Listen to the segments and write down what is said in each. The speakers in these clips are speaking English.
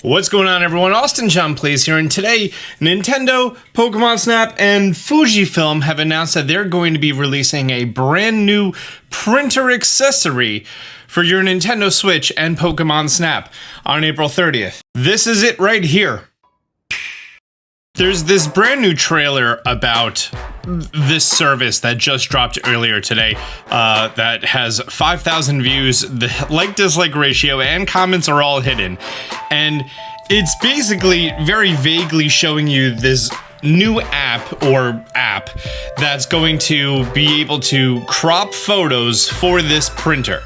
What's going on, everyone? Austin John Plays here, and today Nintendo, Pokemon Snap, and Fujifilm have announced that they're going to be releasing a brand new printer accessory for your Nintendo Switch and Pokemon Snap on April 30th. This is it right here. There's this brand new trailer about this service that just dropped earlier today that has 5,000 views. The like-dislike ratio and comments are all hidden. And it's basically very vaguely showing you this new app that's going to be able to crop photos for this printer.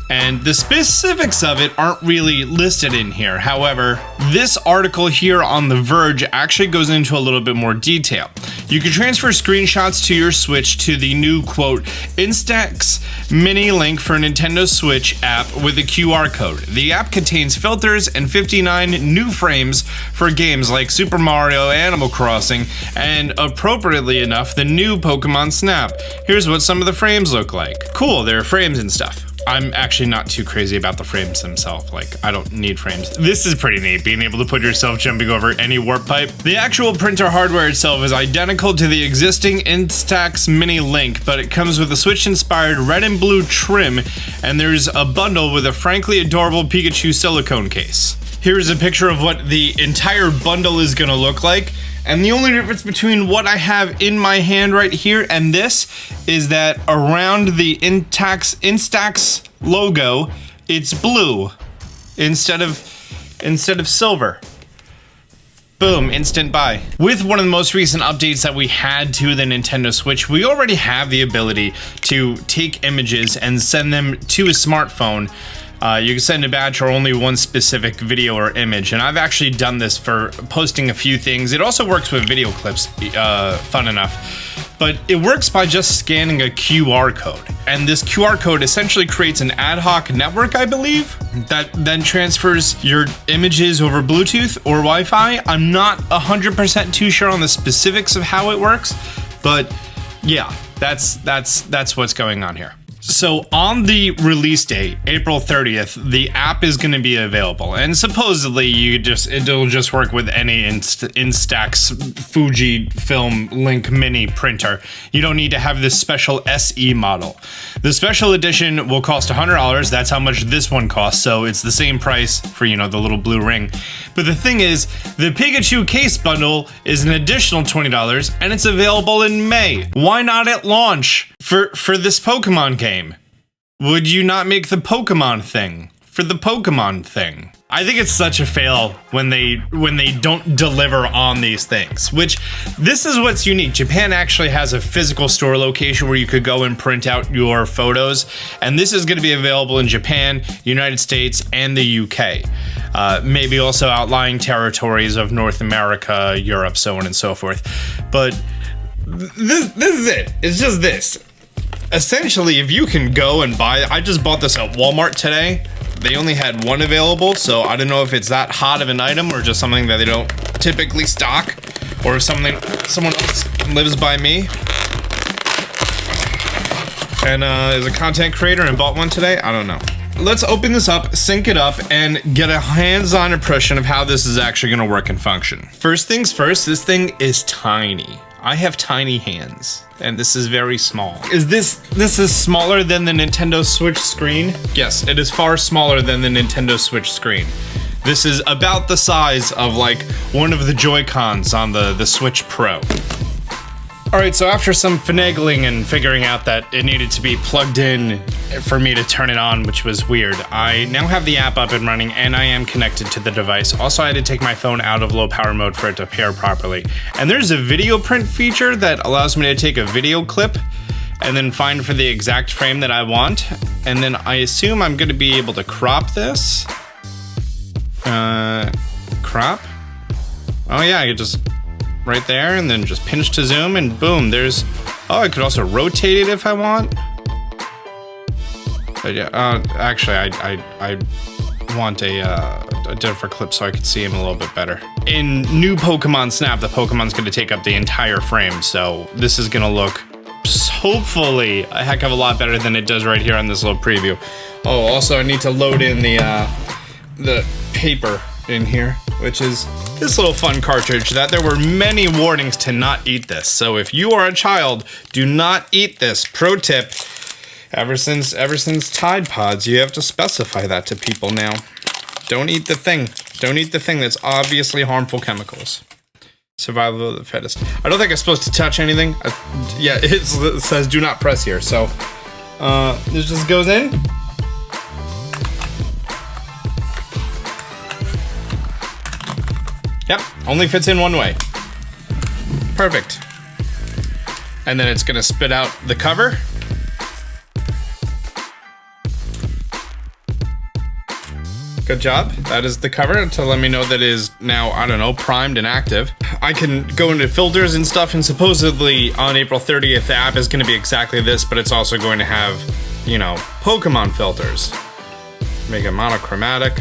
And the specifics of it aren't really listed in here. However, this article here on The Verge actually goes into a little bit more detail. You can transfer screenshots to your Switch to the new, quote, Instax Mini Link for Nintendo Switch app with a QR code. The app contains filters and 59 new frames for games like Super Mario, Animal Crossing, and appropriately enough, the new Pokemon Snap. Here's what some of the frames look like. Cool, there are frames and stuff. I'm actually not too crazy about the frames themselves. Like, I don't need frames. This is pretty neat, being able to put yourself jumping over any warp pipe. The actual printer hardware itself is identical to the existing Instax Mini Link, but it comes with a Switch-inspired red and blue trim, and there's a bundle with a frankly adorable Pikachu silicone case. Here's a picture of what the entire bundle is gonna look like. And the only difference between what I have in my hand right here and this is that around the Instax logo, it's blue instead of silver. Boom, instant buy. With one of the most recent updates that we had to the Nintendo Switch, we already have the ability to take images and send them to a smartphone. You can send a batch or only one specific video or image, and I've actually done this for posting a few things. It also works with video clips, fun enough. But it works by just scanning a QR code. And this QR code essentially creates an ad hoc network, I believe, that then transfers your images over Bluetooth or Wi-Fi. I'm not 100% too sure on the specifics of how it works, but yeah, that's what's going on here. So on the release date, April 30th, the app is going to be available, and supposedly it'll just work with any Instax Fujifilm Link Mini printer. You don't need to have this special SE model. The special edition will cost $100. That's how much this one costs, so it's the same price for, you know, the little blue ring. But the thing is, the Pikachu case bundle is an additional $20, and it's available in May. Why not at launch for this Pokemon game? Would you not make the Pokemon thing for the Pokemon thing? I think it's such a fail when they don't deliver on these things, which this is what's unique. Japan actually has a physical store location where you could go and print out your photos, and this is going to be available in Japan, United States, and the UK. Maybe also outlying territories of North America, Europe, so on and so forth. But this is it. It's just this. Essentially, if you can go and buy, I just bought this at Walmart today. They only had one available, so I don't know if it's that hot of an item or just something that they don't typically stock, or if someone else lives by me and is a content creator and bought one today. I don't know. Let's open this up, sync it up, and get a hands-on impression of how this is actually going to work and function. First things first, this thing is tiny. I have tiny hands, and this is very small. This is smaller than the Nintendo Switch screen? Yes, it is far smaller than the Nintendo Switch screen. This is about the size of like one of the Joy-Cons on the Switch Pro. Alright, so after some finagling and figuring out that it needed to be plugged in for me to turn it on, which was weird, I now have the app up and running, and I am connected to the device. Also, I had to take my phone out of low power mode for it to pair properly. And there's a video print feature that allows me to take a video clip and then find for the exact frame that I want. And then I assume I'm going to be able to crop this. Crop? Oh yeah, I could just right there, and then just pinch to zoom, and boom, there's... Oh, I could also rotate it if I want. But yeah, actually, I want a different clip so I could see him a little bit better. In new Pokemon Snap, the Pokemon's going to take up the entire frame, so this is going to look, hopefully, a heck of a lot better than it does right here on this little preview. Oh, also, I need to load in the paper in here, which is this little fun cartridge that there were many warnings to not eat this. So if you are a child, do not eat this. Pro tip, ever since Tide Pods, you have to specify that to people now. Don't eat the thing. Don't eat the thing that's obviously harmful chemicals. Survival of the fittest. I don't think I'm supposed to touch anything. Yeah, it says do not press here. So this just goes in. Yep, only fits in one way. Perfect. And then it's gonna spit out the cover. Good job. That is the cover to let me know that it is now, I don't know, primed and active. I can go into filters and stuff, and supposedly on April 30th, the app is going to be exactly this, but it's also going to have, you know, Pokemon filters. Make it monochromatic.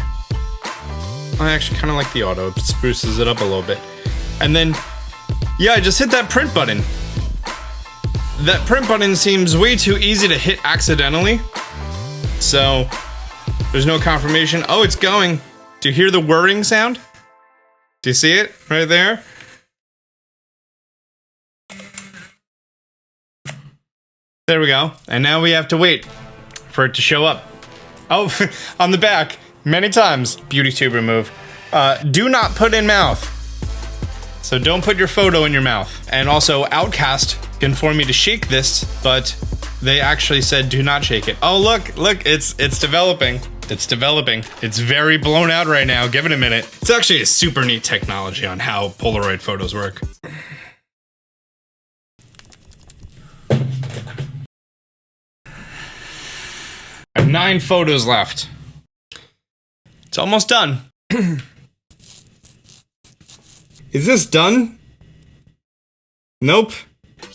I actually kind of like the auto. It spruces it up a little bit. And then, yeah, I just hit that print button. That print button seems way too easy to hit accidentally. So there's no confirmation. Oh, it's going. Do you hear the whirring sound? Do you see it right there? There we go. And now we have to wait for it to show up. Oh, on the back, many times. Beauty tuber move. Do not put in mouth. So don't put your photo in your mouth. And also, Outcast informed me to shake this, but they actually said do not shake it. Oh, look, it's developing. It's developing. It's very blown out right now. Give it a minute. It's actually a super neat technology on how Polaroid photos work. I have 9 photos left. It's almost done. Is this done? Nope.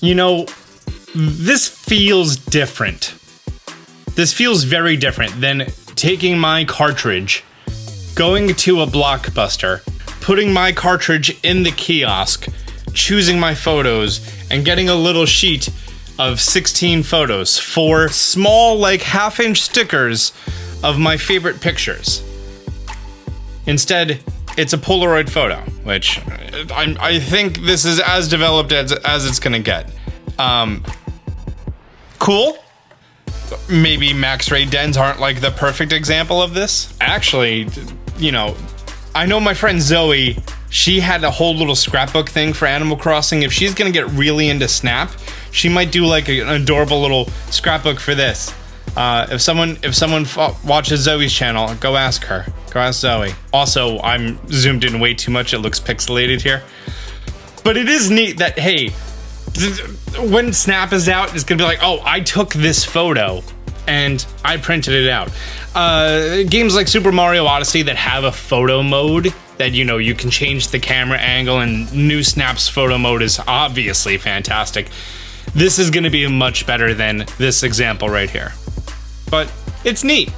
You know, this feels different. This feels very different than taking my cartridge, going to a Blockbuster, putting my cartridge in the kiosk, choosing my photos, and getting a little sheet of 16 photos, 4 small, like half-inch stickers of my favorite pictures. Instead, it's a Polaroid photo, which I think this is as developed as it's gonna get. Cool. Maybe max ray dens aren't like the perfect example of this. Actually, you know, I know my friend Zoe, she had a whole little scrapbook thing for Animal Crossing. If she's gonna get really into Snap, she might do like an adorable little scrapbook for this. If someone watches Zoe's channel, go ask her. Go ask Zoe. Also, I'm zoomed in way too much. It looks pixelated here. But it is neat that, hey, when Snap is out, it's gonna be like, oh, I took this photo and I printed it out. Games like Super Mario Odyssey that have a photo mode that, you know, you can change the camera angle, and new Snap's photo mode is obviously fantastic. This is gonna be much better than this example right here. But it's neat.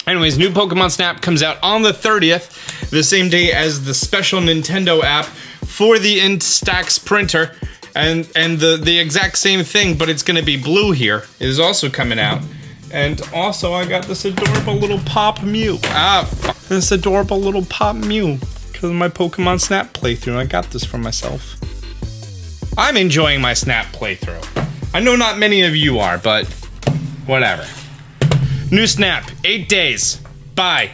Anyways, new Pokemon Snap comes out on the 30th, the same day as the special Nintendo app for the Instax printer. And the exact same thing, but it's gonna be blue here, is also coming out. And also, I got this adorable little Pop Mew. This adorable little Pop Mew. Because of my Pokemon Snap playthrough, I got this for myself. I'm enjoying my Snap playthrough. I know not many of you are, but whatever. New Snap, 8 days. Bye.